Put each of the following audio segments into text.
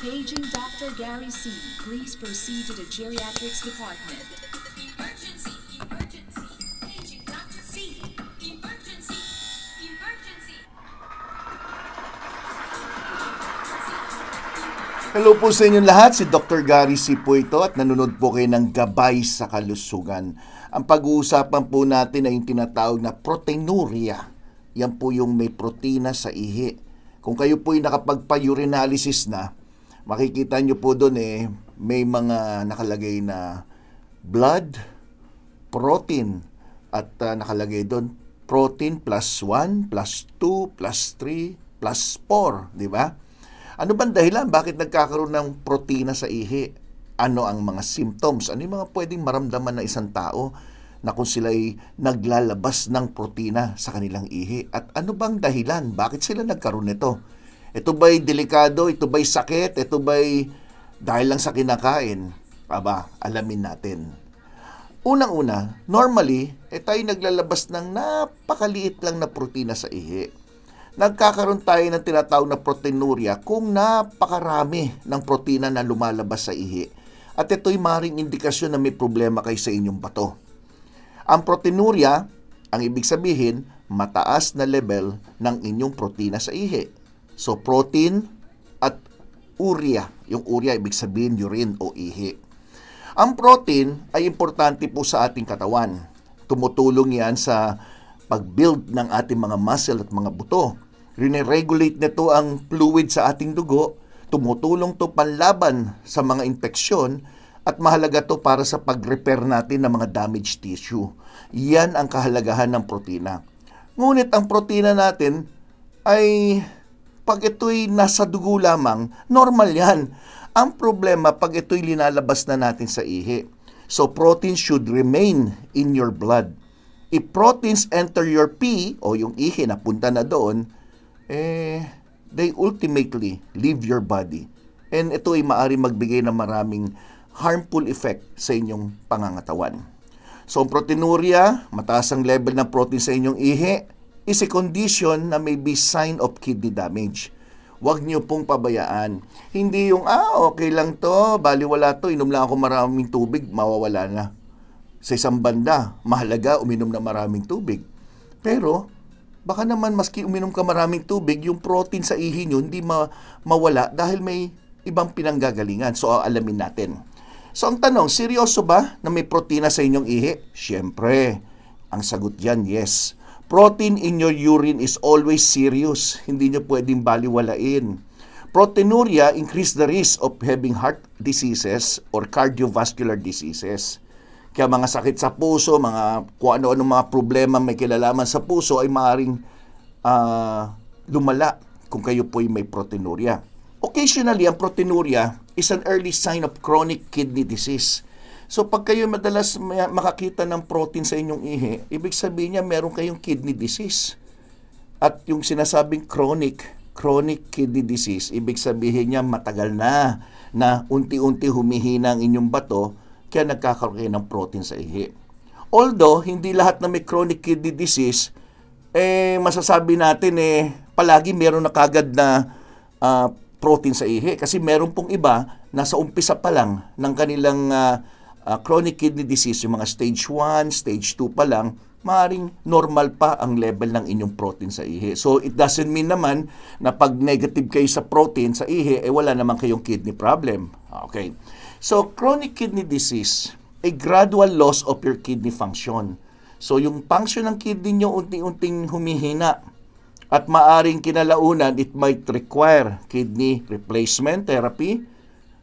Paging Dr. Gary C. Please proceed to the geriatrics department. Emergency! Emergency! Paging Dr. C! Emergency! Emergency! Hello po sa inyong lahat, si Dr. Gary C. po ito at nanonood po kayo ng Gabay sa Kalusugan. Ang pag-uusapan po natin ay yung tinatawag na proteinuria. Yan po yung may protina sa ihi. Kung kayo po ay nakapagpa-urinalysis na, makikita nyo po doon may mga nakalagay na blood, protein, at nakalagay doon protein plus 1, plus 2, plus 3, plus 4, di ba? Ano bang dahilan? Bakit nagkakaroon ng protina sa ihi? Ano ang mga symptoms? Ano yung mga pwedeng maramdaman ng isang tao na kung sila'y naglalabas ng protina sa kanilang ihi? At ano bang dahilan? Bakit sila nagkaroon nito? Ito ba'y delikado? Ito ba'y sakit? Ito ba'y dahil lang sa kinakain? Aba, alamin natin. Unang-una, normally, tayo naglalabas ng napakaliit lang na protina sa ihi. Nagkakaroon tayo ng tinatawag na proteinuria kung napakarami ng protina na lumalabas sa ihi. At ito'y maring indikasyon na may problema kayo sa inyong bato. Ang proteinuria, ang ibig sabihin, mataas na level ng inyong protina sa ihi. So, protein at urea. Yung urea, ibig sabihin, urine o ihi. Ang protein ay importante po sa ating katawan. Tumutulong yan sa pag-build ng ating mga muscle at mga buto. Rine-regulate nito ang fluid sa ating dugo, tumutulong to panlaban sa mga infeksyon at mahalaga to para sa pag-repair natin ng mga damaged tissue. Yan ang kahalagahan ng protina. Ngunit ang protina natin ay pag ito'y nasa dugo lamang, normal yan. Ang problema pag ito'y linalabas na natin sa ihi. So protein should remain in your blood. If proteins enter your pee, o yung ihi na punta na doon, they ultimately leave your body. And ito ay maaari magbigay ng maraming harmful effect sa inyong pangangatawan. So, ang proteinuria, mataas ang level ng protein sa inyong ihi, is a condition na may be sign of kidney damage. Huwag niyo pong pabayaan. Hindi yung, okay lang to, baliwala to, inom lang ako maraming tubig, mawawala na. Sa isang banda, mahalaga uminom na maraming tubig. Pero, baka naman maski uminom ka maraming tubig, yung protein sa ihi nyo hindi mawala dahil may ibang pinanggagalingan. So, alamin natin. So, ang tanong, seryoso ba na may protina sa inyong ihi? Siyempre, ang sagot dyan, yes. Protein in your urine is always serious. Hindi nyo pwedeng baliwalain. Proteinuria increase the risk of having heart diseases or cardiovascular diseases. Kaya mga sakit sa puso, mga kung ano-ano mga problema may kilalaman sa puso ay maaaring lumala kung kayo po ay may proteinuria. Occasionally, ang proteinuria is an early sign of chronic kidney disease. So pag kayo madalas makakita ng protein sa inyong ihi, ibig sabihin niya meron kayong kidney disease. At yung sinasabing chronic kidney disease, ibig sabihin niya matagal na unti-unti humihina ang inyong bato, kaya nagkakaroon kayo ng protein sa ihi. Although, hindi lahat na may chronic kidney disease, masasabi natin, palagi meron na kagad na protein sa ihi. Kasi meron pong iba na sa umpisa pa lang ng kanilang chronic kidney disease, yung mga stage 1, stage 2 pa lang, maaaring normal pa ang level ng inyong protein sa ihi. So, it doesn't mean naman na pag negative kayo sa protein sa ihi, wala naman kayong kidney problem. Okay. So, chronic kidney disease, a gradual loss of your kidney function. So, yung function ng kidney nyo unti-unting humihina at maaring kinalaunan, it might require kidney replacement therapy,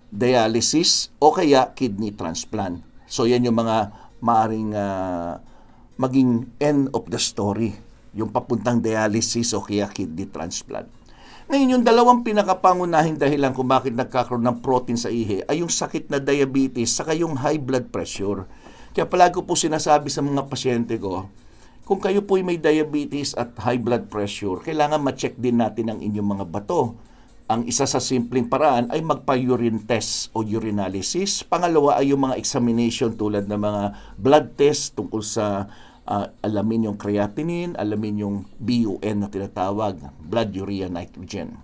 dialysis, o kaya kidney transplant. So, yan yung mga maaring maging end of the story, yung papuntang dialysis o kaya kidney transplant. Ngayon, yung dalawang pinakapangunahing dahilan kung bakit nagkakaroon ng protein sa ihi ay yung sakit na diabetes saka yung high blood pressure. Kaya palagi po sinasabi sa mga pasyente ko, kung kayo po may diabetes at high blood pressure, kailangan ma-check din natin ang inyong mga bato. Ang isa sa simpleng paraan ay magpa-urine test o urinalysis. Pangalawa ay yung mga examination tulad ng mga blood test tungkol sa alamin yung creatinine, alamin yung BUN na tinatawag, blood urea nitrogen.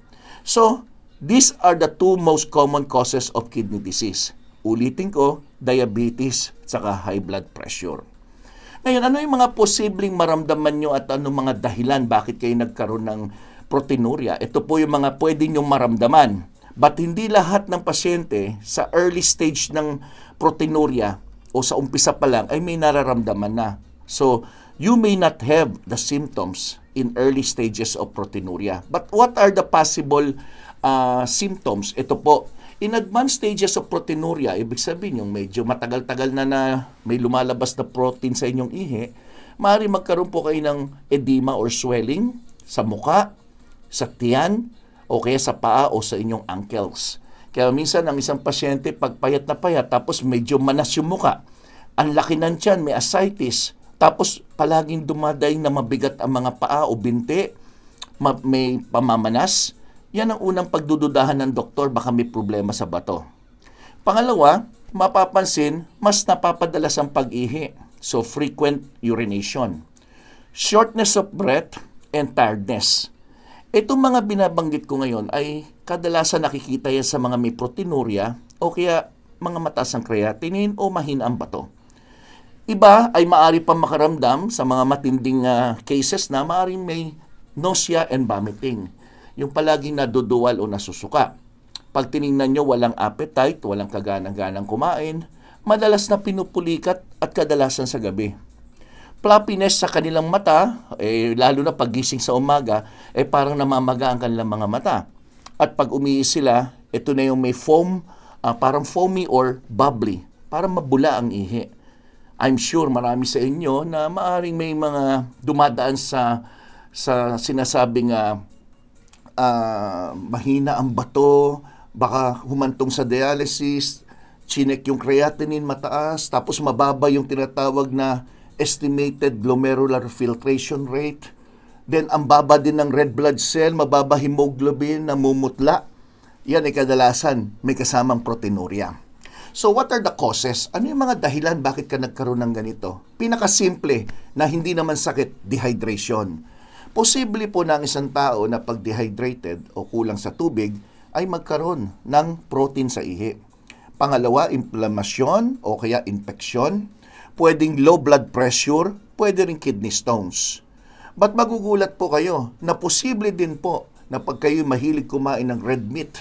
So, These are the two most common causes of kidney disease. Ulitin ko, diabetes at saka high blood pressure. Ngayon, ano yung mga posibleng maramdaman nyo at ano mga dahilan bakit kayo nagkaroon ng proteinuria? Ito po yung mga pwede nyo maramdaman. But hindi lahat ng pasyente sa early stage ng proteinuria o sa umpisa pa lang ay may nararamdaman na. So, you may not have the symptoms in early stages of proteinuria. But what are the possible symptoms? Ito po, in advanced stages of proteinuria, ibig sabihin yung medyo matagal-tagal na may lumalabas na protein sa inyong ihi, maaari magkaroon po kayo ng edema or swelling sa muka, sa tiyan, o kaya sa paa o sa inyong ankles. Kaya minsan ang isang pasyente pagpayat na payat tapos medyo manas yung muka, ang laki ng tiyan, may ascites, tapos palaging dumadaing na mabigat ang mga paa o binti, may pamamanas. Yan ang unang pagdududahan ng doktor, baka may problema sa bato. Pangalawa, mapapansin, mas napapadalas ang pag-ihi. So, frequent urination. Shortness of breath and tiredness. Itong mga binabanggit ko ngayon ay kadalasan nakikita yan sa mga may proteinuria o kaya mga mataas ang creatinine o mahina ang bato. Iba ay maaari pa makaramdam sa mga matinding cases na maaaring may nausea and vomiting. Yung palaging naduduwal o nasusuka. Pag tiningnan nyo, walang appetite, walang kaganang-ganang kumain, madalas na pinupulikat at kadalasan sa gabi. Flappiness sa kanilang mata, lalo na paggising sa umaga, parang namamaga ang kanilang mga mata. At pag umihi sila, ito na yung may foam, parang foamy or bubbly, parang mabula ang ihi. I'm sure marami sa inyo na maaring may mga dumadaan sa sinasabing mahina ang bato, baka humantong sa dialysis, chinek yung creatinine mataas, tapos mababa yung tinatawag na estimated glomerular filtration rate. Then ang baba din ng red blood cell, mababa hemoglobin, namumutla. Yan ay kadalasan may kasamang proteinuria. So what are the causes? Ano yung mga dahilan bakit ka nagkaroon ng ganito? Pinakasimple na hindi naman sakit, dehydration. Posible po na ang isang tao na pag dehydrated o kulang sa tubig ay magkaroon ng protein sa ihi. Pangalawa, inflamasyon o kaya infeksyon. Pwedeng low blood pressure, pwede rin kidney stones. But magugulat po kayo na posible din po na pag kayo mahilig kumain ng red meat,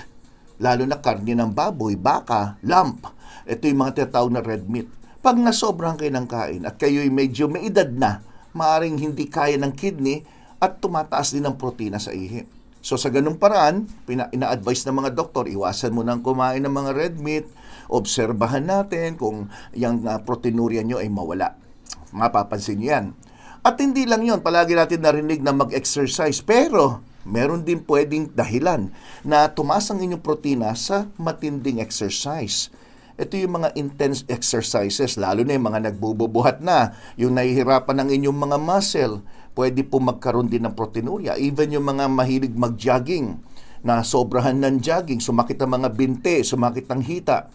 lalo na karne ng baboy, baka, lamb, ito yung mga tinatawag na red meat. Pag nasobrahan kayo ng kain at kayo'y medyo may edad na, maaaring hindi kaya ng kidney at tumataas din ang protina sa ihi. So sa ganung paraan, ina-advise ng mga doktor, iwasan mo nang kumain ng mga red meat, obserbahan natin kung yung proteinuria nyo ay mawala. Mapapansin nyo yan. At hindi lang yon, palagi natin narinig na mag-exercise, pero meron din pwedeng dahilan na tumaas ang inyong protina sa matinding exercise. Ito yung mga intense exercises, lalo na yung mga nagbububuhat na, yung nahihirapan ng inyong mga muscle, pwede po magkaroon din ng proteinuria. Even yung mga mahilig mag-jogging, na sobrahan ng jogging, sumakit ang mga binte, sumakit ang hita,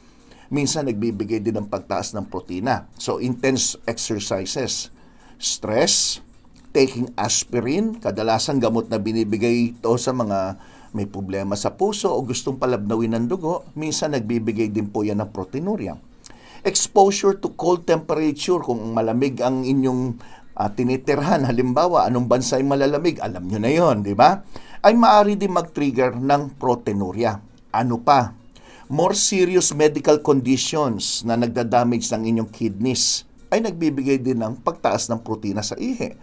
minsan nagbibigay din ng pagtaas ng protina. So, intense exercises. Stress, taking aspirin, kadalasan gamot na binibigay ito sa mga may problema sa puso o gustong palabnawin ng dugo, minsan nagbibigay din po yan ng proteinuria. Exposure to cold temperature, kung malamig ang inyong tinitirhan, halimbawa, anong bansa ay malalamig, alam nyo na yon, di ba? Ay maaari din mag-trigger ng proteinuria. Ano pa? More serious medical conditions na nagda-damage ng inyong kidneys ay nagbibigay din ng pagtaas ng protina sa ihi.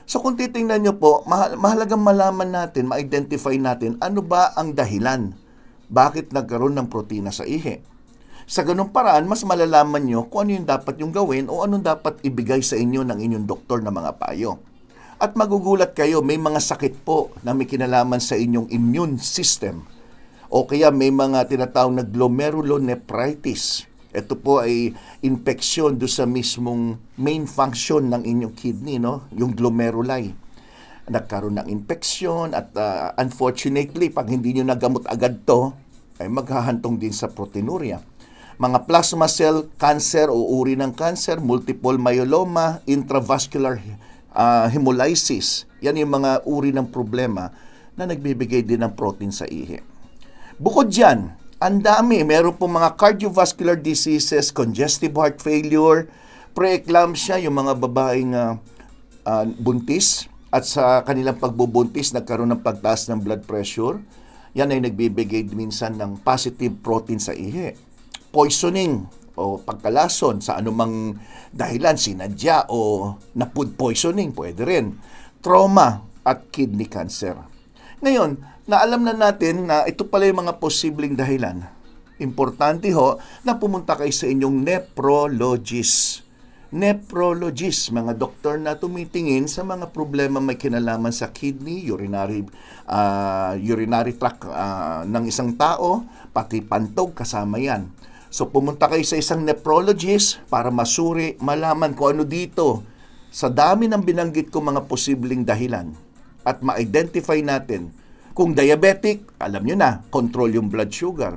So kung titingnan nyo po, mahalagang malaman natin, ma-identify natin ano ba ang dahilan bakit nagkaroon ng protina sa ihi. Sa ganung paraan, mas malalaman nyo kung ano yung dapat yung gawin o anong dapat ibigay sa inyo ng inyong doktor na mga payo. At magugulat kayo, may mga sakit po na may kinalaman sa inyong immune system o kaya may mga tinatawag na glomerulonephritis. Ito po ay infeksyon do sa mismong main function ng inyong kidney, no? Yung glomeruli. Nagkaroon ng infeksyon at unfortunately, pag hindi nyo nagamot agad to, ay maghahantong din sa proteinuria. Mga plasma cell cancer o uri ng cancer, multiple myeloma, intravascular hemolysis. Yan yung mga uri ng problema na nagbibigay din ng protein sa ihi. Bukod dyan, ang dami. Meron pong mga cardiovascular diseases, congestive heart failure, preeclampsia, yung mga babaeng buntis at sa kanilang pagbubuntis nagkaroon ng pagtaas ng blood pressure. Yan ay nagbibigay minsan ng positive protein sa ihi. Poisoning o pagkalason sa anumang dahilan, sinadya o na food poisoning, pwede rin. Trauma at kidney cancer. Ngayon, naalam na natin na ito pala yung mga posibleng dahilan. Importante ho na pumunta kayo sa inyong nephrologist. Nephrologist, mga doktor na tumitingin sa mga problema may kinalaman sa kidney, urinary tract ng isang tao, pati pantog kasama yan. So pumunta kayo sa isang nephrologist para masuri, malaman kung ano dito sa dami ng binanggit ko mga posibleng dahilan at ma-identify natin kung diabetic, alam nyo na, control yung blood sugar.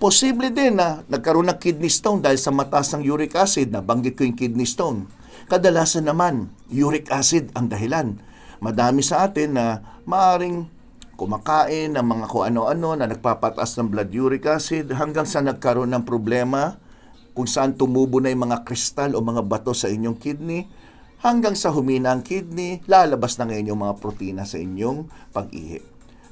Posible din na nagkaroon ng kidney stone dahil sa mataas ng uric acid, nabanggit ko yung kidney stone. Kadalasan naman, uric acid ang dahilan. Madami sa atin na maaring kumakain ng mga kung ano-ano na nagpapataas ng blood uric acid hanggang sa nagkaroon ng problema kung saan tumubo na yung mga kristal o mga bato sa inyong kidney hanggang sa humina ang kidney, lalabas na ngayon yung mga protina sa inyong pag-ihi.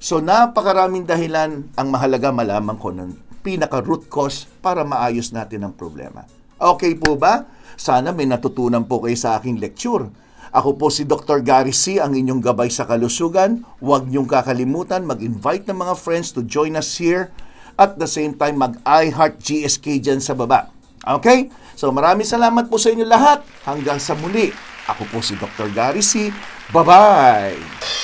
So napakaraming dahilan, ang mahalaga malaman ko ng pinaka-root cause para maayos natin ang problema. Okay po ba? Sana may natutunan po kayo sa aking lecture. Ako po si Dr. Gary C., ang inyong gabay sa kalusugan. Huwag niyong kakalimutan mag-invite ng mga friends to join us here. At the same time, mag-iHeart GSK dyan sa baba. Okay? So maraming salamat po sa inyo lahat. Hanggang sa muli. Ako po si Dr. Gary C. Bye-bye!